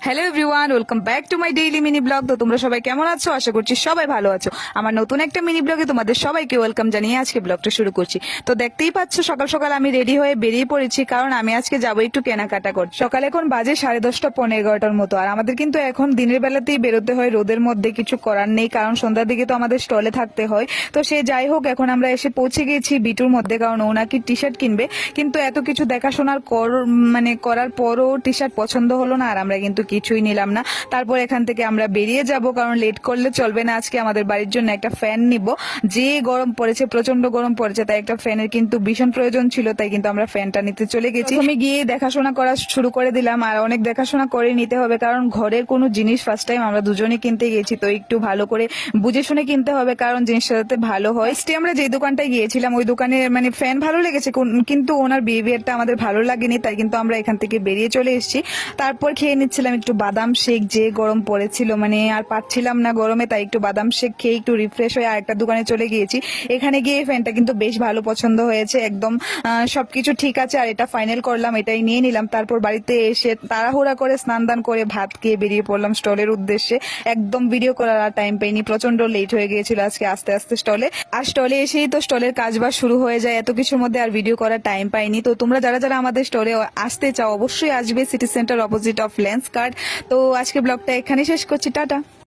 Hello everyone, welcome back to my daily mini blog. তো তোমরা সবাই কেমন আছো? আশা করছি সবাই ভালো আছো। আমার নতুন একটা মিনি ব্লগে তোমাদের সবাইকে ওয়েলকাম জানিয়ে আজকে ব্লগটা শুরু করছি। তো দেখতেই পাচ্ছ সকাল সকাল আমি রেডি হয়ে বেরিয়ে পড়েছি, কারণ আমি আজকে যাবো একটু কেনাকাটা করতে। সকাল এখন বাজে 10:30 পৌনে 11টার মতো। আর আমাদের কিন্তু এখন দিনের বেলাতেই বেরোতে হয়, রোদের মধ্যে কিছু করার নেই, কারণ সন্ধ্যার দিকে তো আমাদের স্টলে থাকতে হয়। তো সে যাই হোক, এখন আমরা এসে পৌঁছে গেছি বিটুর মধ্যে, কারণ ও নাকি টি শার্ট কিনবে। কিন্তু এত কিছু দেখাশোনার করার পরও টি শার্ট পছন্দ হলো না, আর আমরা কিন্তু কিছুই নিলাম না। তারপর এখান থেকে আমরা বেরিয়ে যাব, কারণ লেট করলে চলবে না। আজকে আমাদের বাড়ির জন্য একটা ফ্যান নিব। যে গরম পড়েছে, প্রচন্ড গরম পড়েছে, তাই একটা ফ্যানের কিন্তু ভীষণ প্রয়োজন ছিল, তাই কিন্তু আমরা ফ্যানটা নিতে চলে গেছি। আমি গিয়ে দেখাশোনা করা শুরু করে দিলাম, আর অনেক দেখাশোনা করে নিতে হবে, কারণ ঘরের কোনো জিনিস ফার্স্ট টাইম আমরা দুজনে কিনতে গেছি, তো একটু ভালো করে বুঝে শুনে কিনতে হবে, কারণ জিনিসটা যাতে ভালো হয়। আমরা যে দোকানটায় গিয়েছিলাম ওই দোকানে ফ্যান ভালো লেগেছে, কিন্তু ওনার বিহেভিয়ারটা আমাদের ভালো লাগেনি, তাই কিন্তু আমরা এখান থেকে বেরিয়ে চলে এসেছি। তারপর খেয়ে নিচ্ছিলাম একটু বাদাম শেক। যে গরম পড়েছিল, আর পাচ্ছিলাম না গরমে, তাই একটু বাদাম শেক খেয়ে একটু রিফ্রেশ হয়ে আরেকটা দোকানে চলে গিয়েছি। এখানে গিয়ে ফ্যানটা কিন্তু বেশ ভালো পছন্দ হয়েছে, একদম সবকিছু ঠিক আছে, আর এটা ফাইনাল করলাম, এটাই নিয়ে নিলাম। তারপর বাড়িতে এসে তাড়াহুড়া করে স্নান দান করে ভাত খেয়ে বেরিয়ে পড়লাম স্টলের উদ্দেশ্যে। একদম ভিডিও করার আর টাইম পাইনি, প্রচন্ড লেট হয়ে গিয়েছিল আজকে আস্তে আস্তে স্টলে। আর স্টলে এসেই তো স্টলের কাজবাজ শুরু হয়ে যায়, এত কিছুর মধ্যে আর ভিডিও করার টাইম পাইনি। তো তোমরা যারা যারা আমাদের স্টলে আসতে চাও অবশ্যই আসবে, city centre opposite of lens card. তো আজকে ব্লগটা এখানে শেষ করছি, টাটা।